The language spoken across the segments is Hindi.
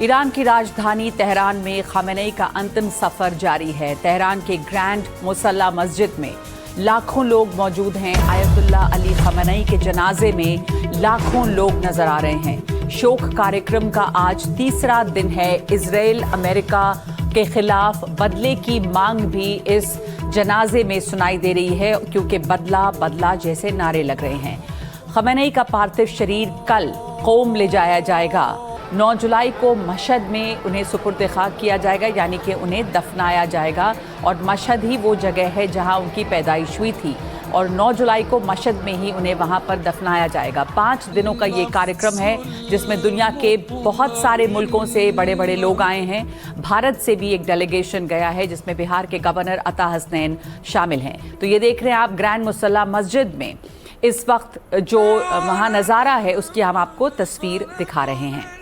ईरान की राजधानी तेहरान में खamenei का अंतिम सफर जारी है। तेहरान के ग्रैंड मुसल्ला मस्जिद में लाखों लोग मौजूद हैं। आयतुल्ला अली खamenei के जनाजे में लाखों लोग नजर आ रहे हैं। शोक कार्यक्रम का आज तीसरा दिन है। इजराइल अमेरिका के खिलाफ बदले की मांग भी इस जनाजे में सुनाई दे रही है, क्योंकि बदला बदला जैसे नारे लग रहे हैं। खamenei का पार्थिव शरीर कल कोम ले जाया जाएगा। 9 जुलाई को मशहद में उन्हें सुपुर्द खाक किया जाएगा, यानी कि उन्हें दफनाया जाएगा। और मशहद ही वो जगह है जहां उनकी पैदाइश हुई थी, और 9 जुलाई को मशहद में ही उन्हें वहां पर दफनाया जाएगा। 5 दिनों का ये कार्यक्रम है, जिसमें दुनिया के बहुत सारे मुल्कों से बड़े बड़े लोग आए हैं। भारत से भी एक डेलीगेशन गया है, जिसमें बिहार के गवर्नर अता हसनैन शामिल हैं। तो ये देख रहे हैं आप ग्रैंड मुसल्ला मस्जिद में इस वक्त जो वहाँ नज़ारा है, उसकी हम आपको तस्वीर दिखा रहे हैं।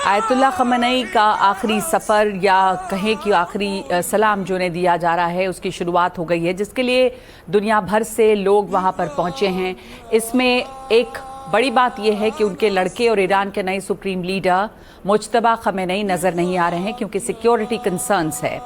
आयतुल्ला खamenei का आखिरी सफ़र या कहें कि आखिरी सलाम जो उन्हें दिया जा रहा है, उसकी शुरुआत हो गई है, जिसके लिए दुनिया भर से लोग वहाँ पर पहुँचे हैं। इसमें एक बड़ी बात यह है कि उनके लड़के और ईरान के नए सुप्रीम लीडर मुज्तबा खamenei नज़र नहीं आ रहे हैं, क्योंकि सिक्योरिटी कंसर्न्स है।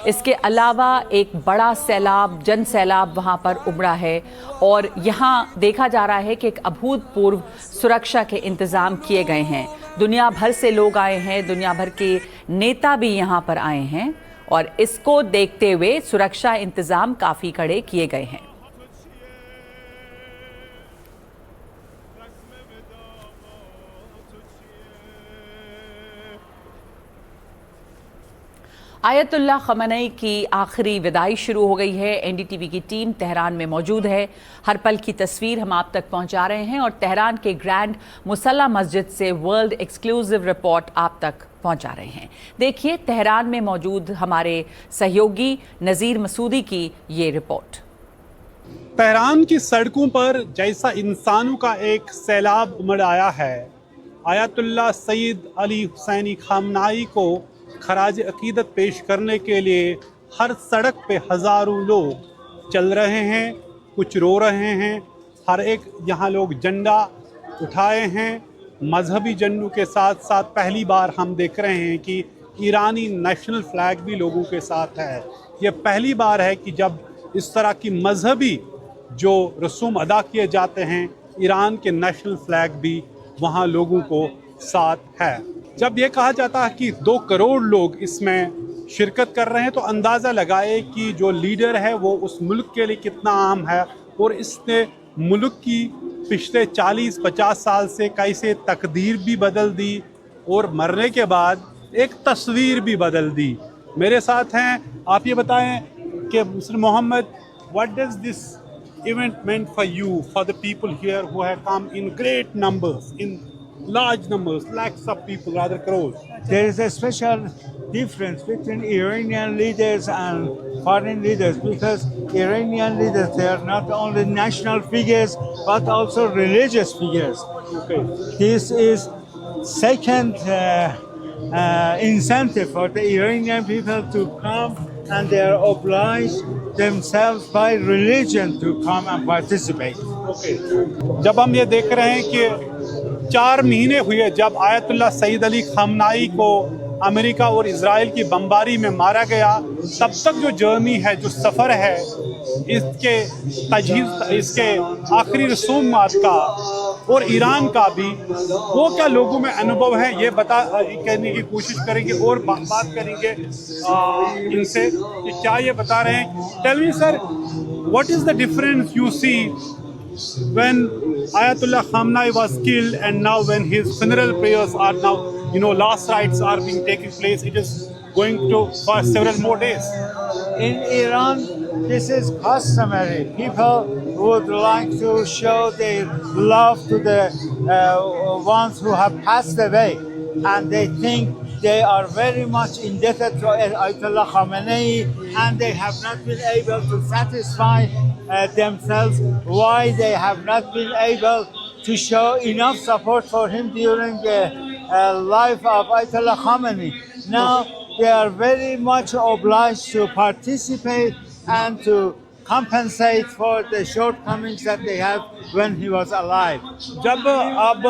इसके अलावा एक बड़ा सैलाब, जन सैलाब वहाँ पर उमड़ा है, और यहाँ देखा जा रहा है कि एक अभूतपूर्व सुरक्षा के इंतज़ाम किए गए हैं। दुनिया भर से लोग आए हैं, दुनिया भर के नेता भी यहाँ पर आए हैं, और इसको देखते हुए सुरक्षा इंतज़ाम काफ़ी कड़े किए गए हैं। आयतुल्ला खamenei की आखिरी विदाई शुरू हो गई है। एनडीटीवी की टीम तेहरान में मौजूद है। हर पल की तस्वीर हम आप तक पहुंचा रहे हैं, और तेहरान के ग्रैंड मुसल्ला मस्जिद से वर्ल्ड एक्सक्लूसिव रिपोर्ट आप तक पहुंचा रहे हैं। देखिए तेहरान में मौजूद हमारे सहयोगी नज़ीर मसूदी की ये रिपोर्ट। तेहरान की सड़कों पर जैसा इंसानों का एक सैलाब उमड़ आया है, आयतुल्ला सईद अली हुसैनी खamenei को खराज अकीदत पेश करने के लिए हर सड़क पे हज़ारों लोग चल रहे हैं, कुछ रो रहे हैं। हर एक यहाँ लोग झंडा उठाए हैं। मजहबी झंडों के साथ साथ पहली बार हम देख रहे हैं कि ईरानी नेशनल फ्लैग भी लोगों के साथ है। ये पहली बार है कि जब इस तरह की मजहबी जो रसूम अदा किए जाते हैं, ईरान के नेशनल फ्लैग भी वहाँ लोगों को साथ है। जब ये कहा जाता है कि 2 करोड़ लोग इसमें शिरकत कर रहे हैं, तो अंदाज़ा लगाए कि जो लीडर है वो उस मुल्क के लिए कितना अहम है, और इसने मुल्क की पिछले 40-50 साल से कैसे तकदीर भी बदल दी, और मरने के बाद एक तस्वीर भी बदल दी। मेरे साथ हैं, आप ये बताएं कि mister Mohammad, what does this event meant for you, for the people here who have come in great numbers, in large numbers, lakhs of people, rather crores? There is a special difference between Iranian leaders and foreign leaders, because Iranian leaders, they are not only national figures but also religious figures. Okay. This is second incentive for the Iranian people to come, and they are obliged themselves by religion to come and participate. Okay. जब हम ये देख रहे हैं कि 4 महीने हुए जब आयतुल्ला सईद अली खamenei को अमेरिका और इजराइल की बमबारी में मारा गया, तब तक जो जर्नी है, जो सफ़र है, इसके तजहीज़, इसके आखिरी रसूमात का और ईरान का भी, वो क्या लोगों में अनुभव है, ये कहने की कोशिश करेंगे और बात करेंगे इनसे कि क्या ये बता रहे हैं। Tell me sir, what is the difference you see when Ayatollah Khamenei was killed, and now when his funeral prayers are now, last rites are being taking place, it is going to for several more days. In Iran, this is customary. People would like to show their love to the ones who have passed away, and they think they are very much indebted to Ayatollah Khamenei, and they have not been able to satisfy themselves why they have not been able to show enough support for him during the life of Ayatollah Khamenei. Now they are very much obliged to participate and to compensate for the shortcomings that they have when he was alive. जब अब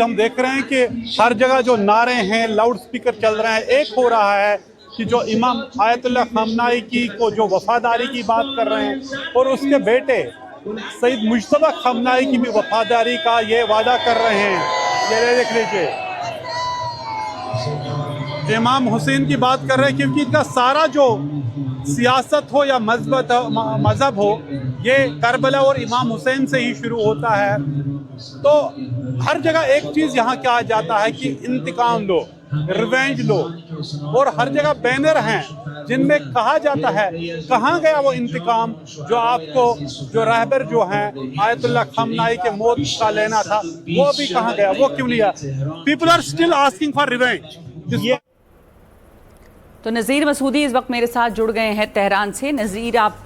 हम देख रहे हैं कि हर जगह जो नारे हैं, लाउड स्पीकर चल रहे हैं, एक हो रहा है कि जो इमाम आयतुल्लाह खामनाई की को जो वफादारी की बात कर रहे हैं और उसके बेटे सईद मुजतबा खामनाई की भी वफादारी का ये वादा कर रहे हैं। ये देख लीजिए, इमाम हुसैन की बात कर रहे हैं, क्योंकि इनका सारा जो सियासत हो या मजहब हो, ये करबला और इमाम हुसैन से ही शुरू होता है। तो हर जगह एक चीज़ यहाँ कहा जाता है कि इंतकाम लो, रिवेंज लो, और हर जगह बैनर हैं जिनमें कहा जाता है कहाँ गया वो इंतकाम जो आपको जो रहबर जो हैं आयतुल्लाह खामनाई के मौत का लेना था, वो भी कहाँ गया, वो क्यों लिया? People are still asking for revenge. तो नज़ीर मसूदी इस वक्त मेरे साथ जुड़ गए हैं तेहरान से। नज़ीर, आप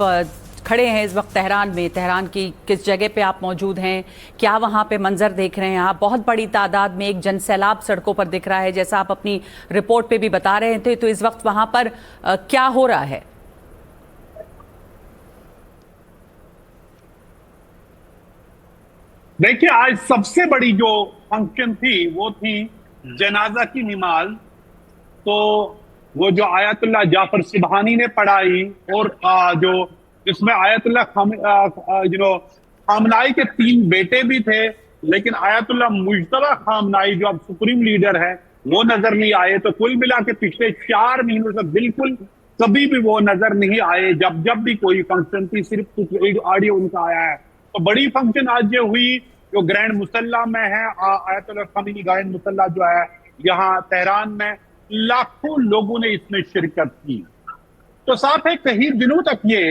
खड़े हैं इस वक्त तेहरान में, तेहरान की किस जगह पे आप मौजूद हैं, क्या वहाँ पे मंजर देख रहे हैं आप? बहुत बड़ी तादाद में एक जनसैलाब सड़कों पर दिख रहा है, जैसा आप अपनी रिपोर्ट पे भी बता रहे थे। तो इस वक्त वहाँ पर क्या हो रहा है? देखिए, आज सबसे बड़ी जो फंक्शन थी वो थी जनाजा की नमाज। तो वो जो आयतुल्लाह जाफर सुबहानी ने पढ़ाई, और जो इसमें आयतुल्लाह खामनाई के 3 बेटे भी थे, लेकिन आयतुल्लाह मुजतबा खामनाई जो अब सुप्रीम लीडर है वो नजर नहीं आए। तो कुल मिला के पिछले 4 महीनों से बिल्कुल कभी भी वो नजर नहीं आए। जब भी कोई फंक्शन थी, सिर्फ कुछ ऑडियो उनका आया है। तो बड़ी फंक्शन आज ये हुई जो ग्रैंड मुसल्ला में है, आयतुल्लाह खामनाई ग्रैंड मुसल्ला जो है यहाँ तेहरान में, लाखों लोगों ने इसमें शिरकत की। तो साथ है कई दिनों तक ये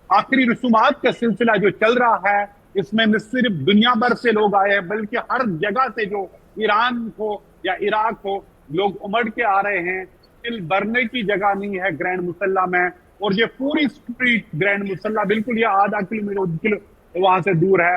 आखिरी रसूमात का सिलसिला जो चल रहा है, इसमें न सिर्फ दुनिया भर से लोग आए हैं बल्कि हर जगह से, जो ईरान हो या इराक हो, लोग उमड़ के आ रहे हैं। दिल भरने की जगह नहीं है ग्रैंड मुसल्ला में। और ये पूरी स्ट्रीट ग्रैंड मुसल्ला बिल्कुल ये आधा किलोमीटर वहां से दूर है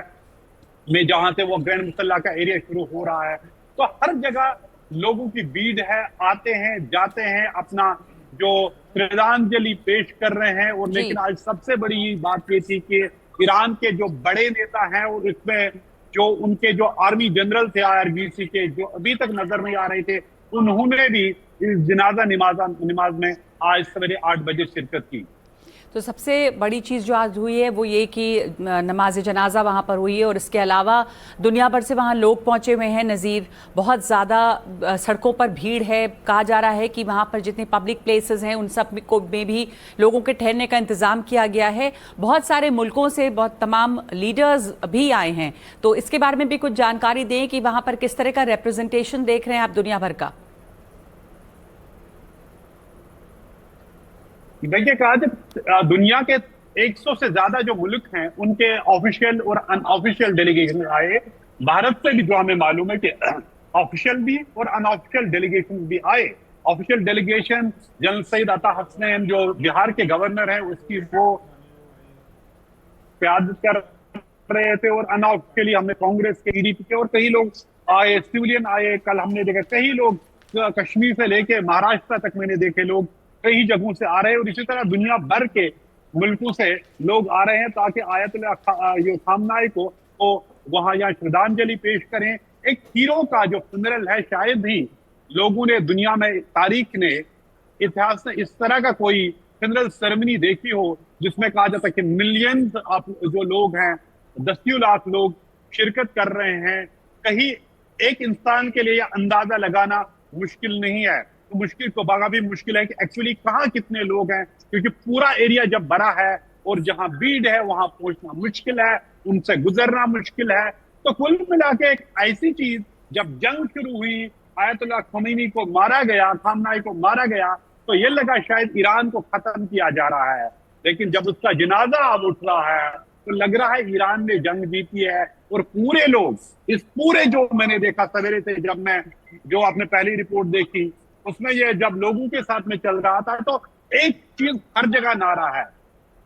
में, जहां से वो ग्रैंड मुसल्ला का एरिया शुरू हो रहा है। तो हर जगह लोगों की भीड़ है, आते हैं जाते हैं, अपना जो श्रद्धांजलि पेश कर रहे हैं। और लेकिन आज सबसे बड़ी बात ये थी कि ईरान के जो बड़े नेता हैं, और इसमें जो उनके जो आर्मी जनरल थे IRGC के, जो अभी तक नजर नहीं आ रहे थे, उन्होंने भी इस जनाजा नमाज में आज सवेरे 8 बजे शिरकत की। तो सबसे बड़ी चीज़ जो आज हुई है वो ये कि नमाज जनाजा वहाँ पर हुई है, और इसके अलावा दुनिया भर से वहाँ लोग पहुँचे हुए हैं। नज़ीर, बहुत ज़्यादा सड़कों पर भीड़ है। कहा जा रहा है कि वहाँ पर जितने पब्लिक प्लेसेस हैं उन सब में भी लोगों के ठहरने का इंतज़ाम किया गया है। बहुत सारे मुल्कों से बहुत तमाम लीडर्स भी आए हैं। तो इसके बारे में भी कुछ जानकारी दें कि वहाँ पर किस तरह का रिप्रेजेंटेशन देख रहे हैं आप दुनिया भर का? देखिए, कहा जब दुनिया के 100 से ज्यादा जो मुल्क हैं उनके ऑफिशियल और अनऑफिशियल डेलीगेशन आए। भारत से भी जो हमें मालूम है कि ऑफिशियल भी और अनऑफिशियल डेलीगेशन भी आए। ऑफिशियल डेलीगेशन जनरल सईद अता हसनैन जो बिहार के गवर्नर हैं उसकी वो क़यादत कर रहे थे, और अनऑफिशियली हमने कांग्रेस के, PDP के और कई लोग आए, सिविलियन आए। कल हमने देखा कई लोग कश्मीर से लेके महाराष्ट्र तक मैंने देखे लोग कई जगहों से आ रहे हैं। और इसी तरह दुनिया भर के मुल्कों से लोग आ रहे हैं ताकि आयतुल्लाह खामनाई को वहां यहाँ श्रद्धांजलि पेश करें। एक हीरो का जो फ्यूनरल है, शायद ही लोगों ने दुनिया में, तारीख ने, इतिहास में इस तरह का कोई फ्यूनरल सेरेमनी देखी हो जिसमें कहा जाता है कि मिलियंस जो लोग हैं, 10 लाख लोग शिरकत कर रहे हैं। कहीं एक इंसान के लिए अंदाजा लगाना मुश्किल नहीं है। तो मुश्किल को बागा भी मुश्किल है कि एक्चुअली कहाँ कितने लोग हैं, क्योंकि पूरा एरिया जब बड़ा है और जहां भीड़ है वहां पहुंचना मुश्किल है, उनसे गुजरना मुश्किल है। तो कुल मिला के एक ऐसी चीज, जब जंग शुरू हुई, आयतुल्लाह खमीनी को मारा गया, खामनाई को मारा गया, तो ये लगा शायद ईरान को खत्म किया जा रहा है। लेकिन जब उसका जनाजा अब उठ रहा है तो लग रहा है ईरान ने जंग जीती है। और पूरे लोग, इस पूरे जो मैंने देखा सवेरे से, जब मैं जो आपने पहली रिपोर्ट देखी उसमें ये जब लोगों के साथ में चल रहा था, तो एक चीज हर जगह नारा है,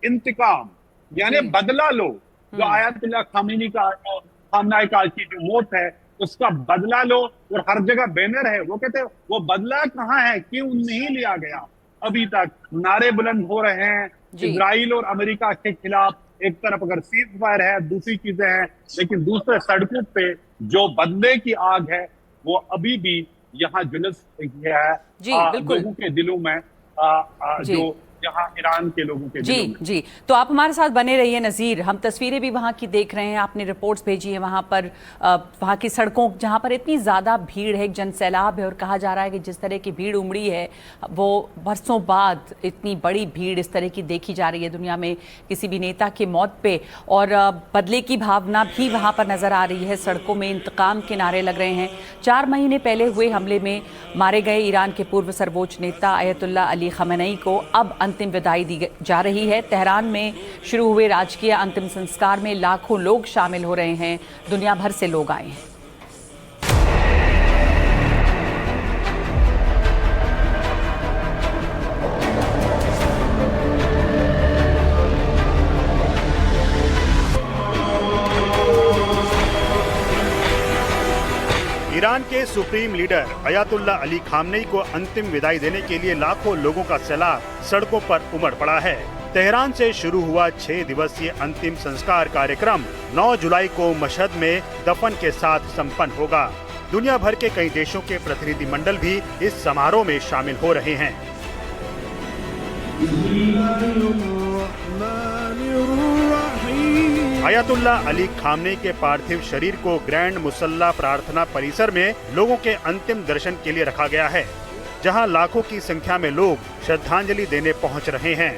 इंतकाम, यानी बदला लो। जो आयतुल्लाह खामनाई का की जो मौत है उसका बदला लो। और हर जगह बैनर है, वो कहते हैं वो बदला कहाँ है, क्यों नहीं लिया गया। अभी तक नारे बुलंद हो रहे हैं इजराइल और अमेरिका के खिलाफ। एक तरफ अगर सीज फायर है, दूसरी चीजें हैं, लेकिन दूसरे सड़कों पे जो बदले की आग है वो अभी भी यहाँ जुलूस है लोगों के दिलों में, जो यहाँ ईरान के लोगों के दिलों में। जी, तो आप हमारे साथ बने रहिए नज़ीर। हम तस्वीरें भी वहाँ की देख रहे हैं, आपने रिपोर्ट्स भेजी है वहाँ पर, वहाँ की सड़कों जहाँ पर इतनी ज़्यादा भीड़ है, एक जनसैलाब है, और कहा जा रहा है कि जिस तरह की भीड़ उमड़ी है वो बरसों बाद इतनी बड़ी भीड़ इस तरह की देखी जा रही है दुनिया में किसी भी नेता की मौत पे, और बदले की भावना भी वहाँ पर नज़र आ रही है। सड़कों में इंतकाम के नारे लग रहे हैं। 4 महीने पहले हुए हमले में मारे गए ईरान के पूर्व सर्वोच्च नेता आयतुल्ला अली खamenei को अब अंतिम विदाई दी जा रही है। तेहरान में शुरू हुए राजकीय अंतिम संस्कार में लाखों लोग शामिल हो रहे हैं। दुनिया भर से लोग आए हैं। ईरान के supreme leader Ayatollah Ali Khamenei को अंतिम विदाई देने के लिए लाखों लोगों का सैलाब सड़कों पर उमड़ पड़ा है। तेहरान से शुरू हुआ 6 दिवसीय अंतिम संस्कार कार्यक्रम 9 जुलाई को मशहद में दफन के साथ संपन्न होगा। दुनिया भर के कई देशों के प्रतिनिधिमंडल भी इस समारोह में शामिल हो रहे हैं। अयातुल्ला अली खामनेई के पार्थिव शरीर को ग्रैंड मुसल्ला प्रार्थना परिसर में लोगों के अंतिम दर्शन के लिए रखा गया है, जहां लाखों की संख्या में लोग श्रद्धांजलि देने पहुंच रहे हैं।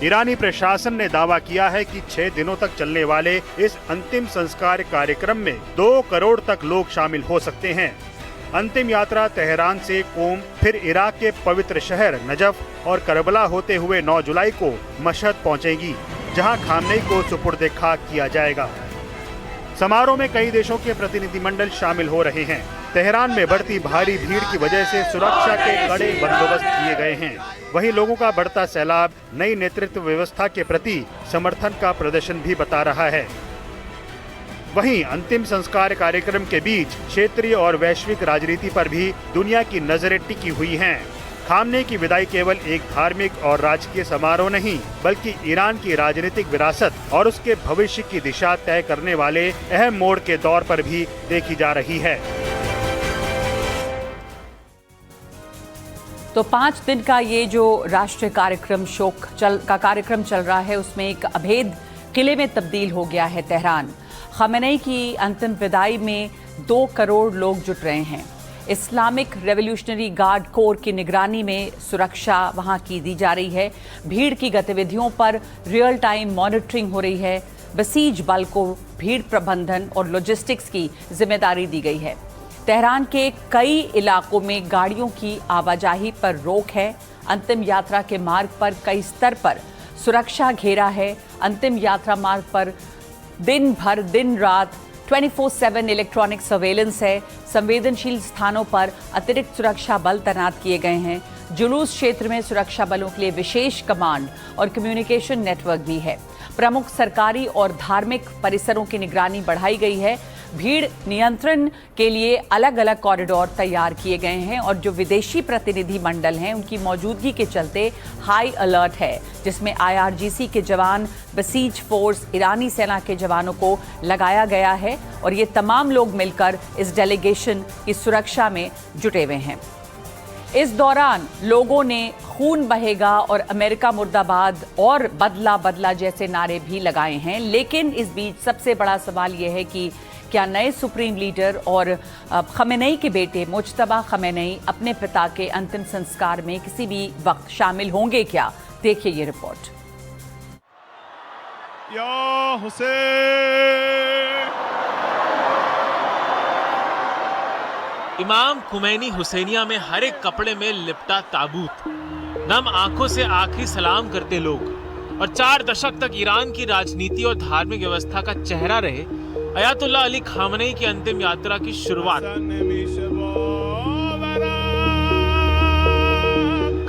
ईरानी प्रशासन ने दावा किया है कि 6 दिनों तक चलने वाले इस अंतिम संस्कार कार्यक्रम में 2 करोड़ तक लोग शामिल हो सकते हैं। अंतिम यात्रा तेहरान से कोम, फिर इराक के पवित्र शहर नजफ और करबला होते हुए 9 जुलाई को मशहद पहुंचेगी, जहां खामनेई को सुपुर्दे खाक किया जाएगा। समारोह में कई देशों के प्रतिनिधिमंडल शामिल हो रहे हैं। तेहरान में बढ़ती भारी भीड़ की वजह से सुरक्षा के कड़े बंदोबस्त किए गए हैं। वहीं लोगों का बढ़ता सैलाब नई नेतृत्व व्यवस्था के प्रति समर्थन का प्रदर्शन भी बता रहा है। वहीं अंतिम संस्कार कार्यक्रम के बीच क्षेत्रीय और वैश्विक राजनीति पर भी दुनिया की नजरें टिकी हुई हैं। खामनेई की विदाई केवल एक धार्मिक और राजकीय समारोह नहीं, बल्कि ईरान की राजनीतिक विरासत और उसके भविष्य की दिशा तय करने वाले अहम मोड़ के तौर पर भी देखी जा रही है। तो 5 दिन का ये जो राष्ट्रीय कार्यक्रम शोक कार्यक्रम चल रहा है, उसमें एक अभेद किले में तब्दील हो गया है तेहरान। खamenei की अंतिम विदाई में 2 करोड़ लोग जुट रहे हैं। इस्लामिक रेवोल्यूशनरी गार्ड कोर की निगरानी में सुरक्षा वहां की दी जा रही है। भीड़ की गतिविधियों पर रियल टाइम मॉनिटरिंग हो रही है। बसीज बल को भीड़ प्रबंधन और लॉजिस्टिक्स की जिम्मेदारी दी गई है। तेहरान के कई इलाकों में गाड़ियों की आवाजाही पर रोक है। अंतिम यात्रा के मार्ग पर कई स्तर पर सुरक्षा घेरा है। अंतिम यात्रा मार्ग पर दिन भर दिन रात 24/7 इलेक्ट्रॉनिक सर्वेलेंस है। संवेदनशील स्थानों पर अतिरिक्त सुरक्षा बल तैनात किए गए हैं। जुलूस क्षेत्र में सुरक्षा बलों के लिए विशेष कमांड और कम्युनिकेशन नेटवर्क भी है। प्रमुख सरकारी और धार्मिक परिसरों की निगरानी बढ़ाई गई है। भीड़ नियंत्रण के लिए अलग अलग कॉरिडोर तैयार किए गए हैं और जो विदेशी प्रतिनिधि मंडल हैं उनकी मौजूदगी के चलते हाई अलर्ट है, जिसमें IRGC के जवान, बसीज फोर्स, ईरानी सेना के जवानों को लगाया गया है और ये तमाम लोग मिलकर इस डेलीगेशन की सुरक्षा में जुटे हुए हैं। इस दौरान लोगों ने खून बहेगा और अमेरिका मुर्दाबाद और बदला बदला जैसे नारे भी लगाए हैं। लेकिन इस बीच सबसे बड़ा सवाल यह है कि क्या नए सुप्रीम लीडर और खamenei के बेटे मुज्तबा खamenei अपने पिता के अंतिम संस्कार में किसी भी वक्त शामिल होंगे क्या? देखिए ये रिपोर्ट। या हुसैन। इमाम खुमैनी हुसैनिया में हर एक कपड़े में लिपटा ताबूत, नम आंखों से आखिरी सलाम करते लोग और 4 दशक तक ईरान की राजनीति और धार्मिक व्यवस्था का चेहरा रहे अयातुल्ला अली खामनेई की अंतिम यात्रा की शुरुआत।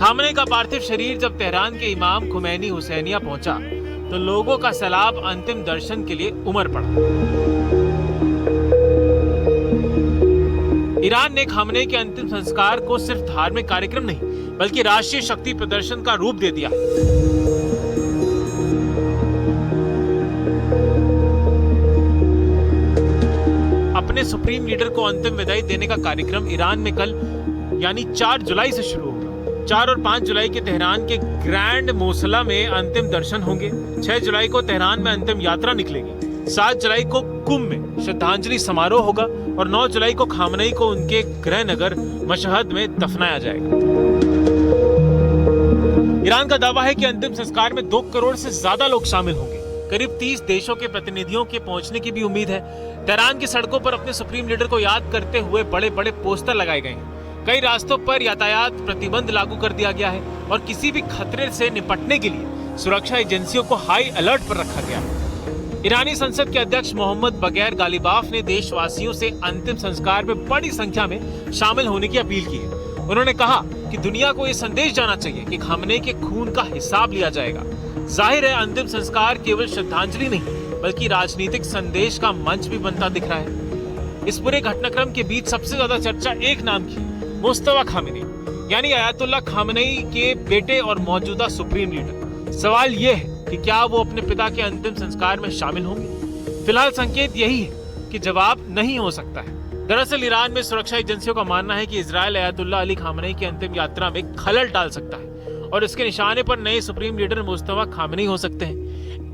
खामनेई का पार्थिव शरीर जब तेहरान के इमाम खुमैनी हुसैनिया पहुंचा तो लोगों का सैलाब अंतिम दर्शन के लिए उमड़ पड़ा। ईरान ने खामनेई के अंतिम संस्कार को सिर्फ धार्मिक कार्यक्रम नहीं बल्कि राष्ट्रीय शक्ति प्रदर्शन का रूप दे दिया। अपने सुप्रीम लीडर को अंतिम विदाई देने का कार्यक्रम ईरान में कल यानी 4 जुलाई से शुरू होगा। 4 और 5 जुलाई के तेहरान के ग्रैंड मोसला में अंतिम दर्शन होंगे। 6 जुलाई को तेहरान में अंतिम यात्रा निकलेगी। 7 जुलाई को कुंभ में श्रद्धांजलि समारोह होगा और 9 जुलाई को खामनेई को उनके गृह नगर मशहद में दफनाया जाएगा। ईरान का दावा है कि अंतिम संस्कार में 2 करोड़ से ज्यादा लोग शामिल होंगे। करीब 30 देशों के प्रतिनिधियों के पहुंचने की भी उम्मीद है। तेहरान की सड़कों पर अपने सुप्रीम लीडर को याद करते हुए बड़े बड़े पोस्टर लगाए गए हैं। कई रास्तों पर यातायात प्रतिबंध लागू कर दिया गया है और किसी भी खतरे से निपटने के लिए सुरक्षा एजेंसियों को हाई अलर्ट पर रखा गया है। ईरानी संसद के अध्यक्ष मोहम्मद बगैर गालिबाफ ने देशवासियों से अंतिम संस्कार में बड़ी संख्या में शामिल होने की अपील की है। उन्होंने कहा कि दुनिया को ये संदेश जाना चाहिए कि खामनेई के खून का हिसाब लिया जाएगा। जाहिर है अंतिम संस्कार केवल श्रद्धांजलि नहीं बल्कि राजनीतिक संदेश का मंच भी बनता दिख रहा है। इस पूरे घटनाक्रम के बीच सबसे ज्यादा चर्चा एक नाम की, मुस्तफा खामेनी यानी अयातुल्लाह खामेनेई के बेटे और मौजूदा सुप्रीम लीडर। सवाल यह है कि क्या वो अपने पिता के अंतिम संस्कार में शामिल होंगे? फिलहाल संकेत यही है कि जवाब नहीं हो सकता है। दरअसल ईरान में सुरक्षा एजेंसियों का मानना है कि इजराइल अयातुल्लाह अली खामेनेई की अंतिम यात्रा में खलल डाल सकता है और इसके निशाने पर नए सुप्रीम लीडर मुस्तफा खामेनेई हो सकते हैं।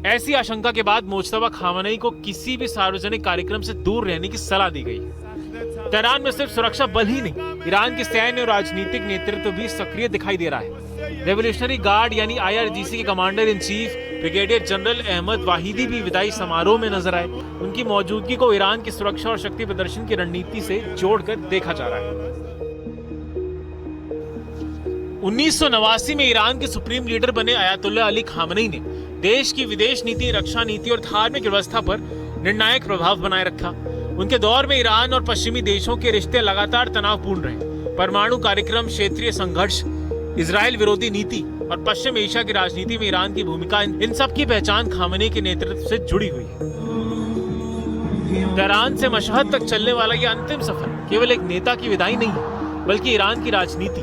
ऐसी आशंका के बाद मुस्तफा खामेनेई को किसी भी सार्वजनिक कार्यक्रम से दूर रहने की सलाह दी गई है। तेहरान में सिर्फ सुरक्षा बल ही नहीं, ईरान के सैन्य और राजनीतिक नेतृत्व भी सक्रिय दिखाई दे रहा है। रेवोल्यूशनरी गार्ड यानी IRGC के commander in chief brigadier general Ahmad Vahidi भी विदाई समारोह में नजर आए। उनकी मौजूदगी को ईरान की सुरक्षा और शक्ति प्रदर्शन की रणनीति से जोड़कर देखा जा रहा है। 1989 में ईरान के सुप्रीम लीडर बने अयातुल्लाह अली खामेनेई ने देश की विदेश नीति, रक्षा नीति और धार्मिक व्यवस्था पर निर्णायक प्रभाव बनाए रखा। उनके दौर में ईरान और पश्चिमी देशों के रिश्ते लगातार तनावपूर्ण रहे। परमाणु कार्यक्रम, क्षेत्रीय संघर्ष, इजराइल विरोधी नीति और पश्चिम एशिया की राजनीति में ईरान की भूमिका, इन सब की पहचान खामेनेई के नेतृत्व से जुड़ी हुई है। तेहरान से मशहद तक चलने वाला यह अंतिम सफर केवल एक नेता की विदाई नहीं है बल्कि ईरान की राजनीति,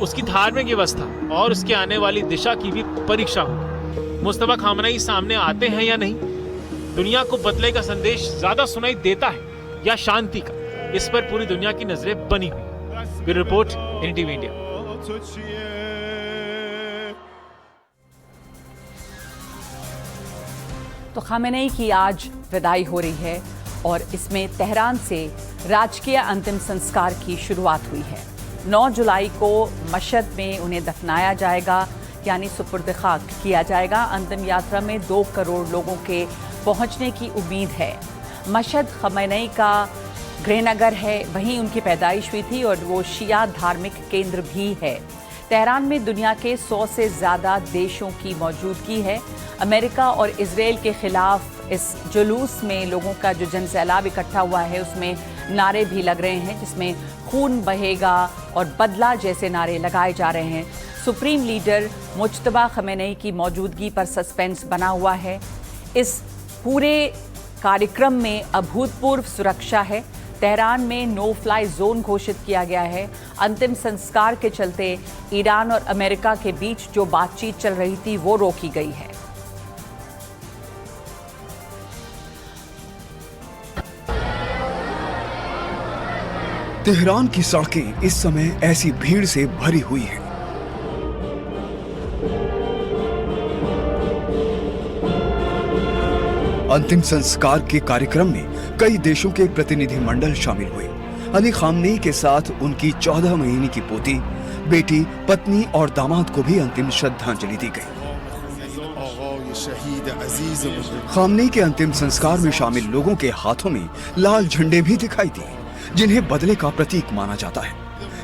उसकी धार्मिक व्यवस्था और उसके आने वाली दिशा की भी परीक्षा होगी। मुस्तफा खामेनेई सामने आते हैं या नहीं, दुनिया को बदले का संदेश ज्यादा सुनाई देता है या शांति का, इस पर पूरी दुनिया की नजरें बनी हुई है। Bureau report, NDTV India. तो खामेनेई की आज विदाई हो रही है और इसमें तेहरान से राजकीय अंतिम संस्कार की शुरुआत हुई है। 9 जुलाई को मशहद में उन्हें दफनाया जाएगा यानी सुपुर्द खाक किया जाएगा। अंतिम यात्रा में 2 करोड़ लोगों के पहुंचने की उम्मीद है। मशहद खामेनेई का गृहनगर है, वहीं उनकी पैदाइश हुई थी और वो शिया धार्मिक केंद्र भी है। तेहरान में दुनिया के 100 से ज़्यादा देशों की मौजूदगी है। अमेरिका और इजराइल के खिलाफ इस जुलूस में लोगों का जो जनसैलाब इकट्ठा हुआ है उसमें नारे भी लग रहे हैं, जिसमें खून बहेगा और बदला जैसे नारे लगाए जा रहे हैं। सुप्रीम लीडर मुज्तबा खामेनेई की मौजूदगी पर सस्पेंस बना हुआ है। इस पूरे कार्यक्रम में अभूतपूर्व सुरक्षा है। तेहरान में नो फ्लाई जोन घोषित किया गया है। अंतिम संस्कार के चलते ईरान और अमेरिका के बीच जो बातचीत चल रही थी वो रोकी गई है। तेहरान की सड़कें इस समय ऐसी भीड़ से भरी हुई हैं। अंतिम संस्कार के कार्यक्रम में कई देशों के प्रतिनिधिमंडल शामिल हुए। अली खामेनेई के साथ उनकी 14 महीने की पोती, बेटी, पत्नी और दामाद को भी अंतिम श्रद्धांजलि दी गई। खामेनेई के अंतिम संस्कार में शामिल लोगों के हाथों में लाल झंडे भी दिखाई दिए, जिन्हें बदले का प्रतीक माना जाता है।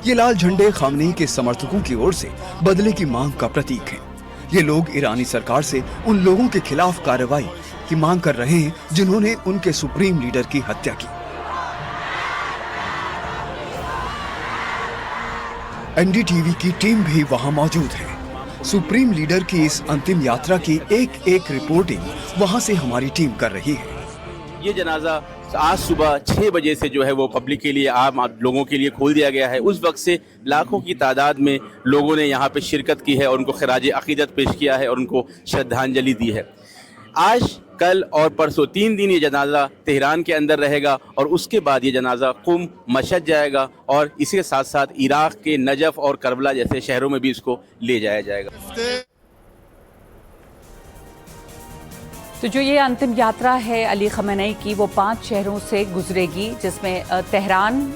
ये लाल झंडे खामेनेई के समर्थकों की ओर से बदले की मांग का प्रतीक हैं। ये लोग ईरानी सरकार से उन लोगों के खिलाफ कार्रवाई की मांग कर रहे हैं जिन्होंने उनके सुप्रीम लीडर की हत्या की। NDTV की टीम भी वहां मौजूद है। सुप्रीम लीडर की इस अंतिम यात्रा की एक रिपोर्टिंग वहां से हमारी टीम कर रही है। ये जनाजा आज सुबह 6 बजे से जो है वो पब्लिक के लिए, आम लोगों के लिए खोल दिया गया है। उस वक्त से लाखों की तादाद में लोगों ने यहाँ पे शिरकत की है और उनको खिराज अकीदत पेश किया है और उनको श्रद्धांजलि दी है। आज, कल और परसों 3 दिन ये जनाजा तेहरान के अंदर रहेगा और उसके बाद ये जनाजा कुम, मशहद जाएगा और इसके साथ साथ इराक़ के नजफ़ और करबला जैसे शहरों में भी इसको ले जाया जाएगा। तो जो ये अंतिम यात्रा है अली खamenei की, वो 5 शहरों से गुजरेगी, जिसमें तेहरान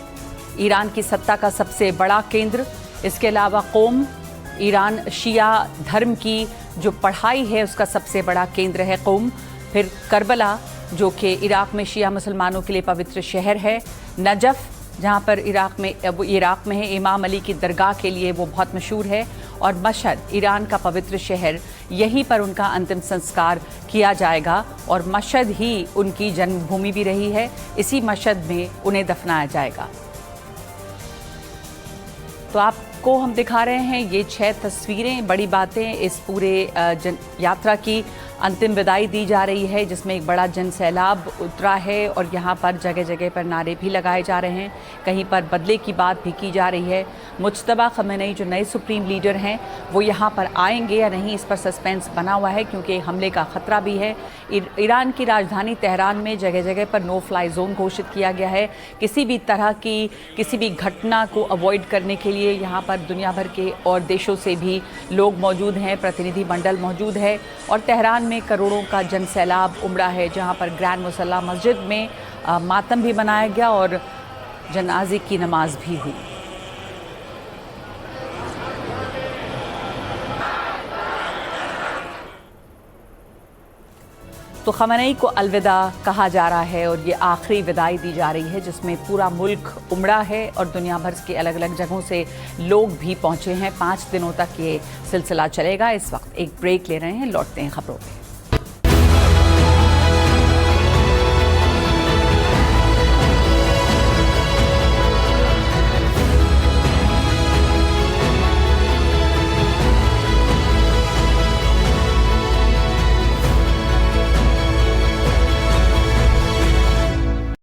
ईरान की सत्ता का सबसे बड़ा केंद्र, इसके अलावा क़ोम, ईरान शिया धर्म की जो पढ़ाई है उसका सबसे बड़ा केंद्र है क़ोम, फिर करबला जो कि इराक़ में शिया मुसलमानों के लिए पवित्र शहर है, नजफ़ जहाँ पर इराक़ में है, इमाम अली की दरगाह के लिए वो बहुत मशहूर है, और मशहद ईरान का पवित्र शहर, यहीं पर उनका अंतिम संस्कार किया जाएगा और मशहद ही उनकी जन्मभूमि भी रही है, इसी मशहद में उन्हें दफनाया जाएगा। तो आपको हम दिखा रहे हैं ये 6 तस्वीरें, बड़ी बातें इस पूरे यात्रा की अंतिम विदाई दी जा रही है, जिसमें एक बड़ा जन सैलाब उतरा है और यहाँ पर जगह जगह पर नारे भी लगाए जा रहे हैं, कहीं पर बदले की बात भी की जा रही है। मुज्तबा खamenei जो नए सुप्रीम लीडर हैं वो यहाँ पर आएंगे या नहीं, इस पर सस्पेंस बना हुआ है, क्योंकि हमले का ख़तरा भी है। ईरान की राजधानी तेहरान में जगह जगह पर नो फ्लाई जोन घोषित किया गया है। किसी भी तरह की किसी भी घटना को अवॉइड करने के लिए यहाँ पर दुनिया भर के और देशों से भी लोग मौजूद हैं, प्रतिनिधि मंडल मौजूद है, और तेहरान में करोड़ों का जन सैलाब उमड़ा है, जहाँ पर ग्रैंड मुसल्ला मस्जिद में मातम भी मनाया गया और जनाजे की नमाज भी हुई। तो खamenei को अलविदा कहा जा रहा है और ये आखिरी विदाई दी जा रही है, जिसमें पूरा मुल्क उमड़ा है और दुनिया भर के अलग अलग जगहों से लोग भी पहुंचे हैं। 5 दिनों तक ये सिलसिला चलेगा। इस वक्त एक ब्रेक ले रहे हैं, लौटते हैं खबरों पे।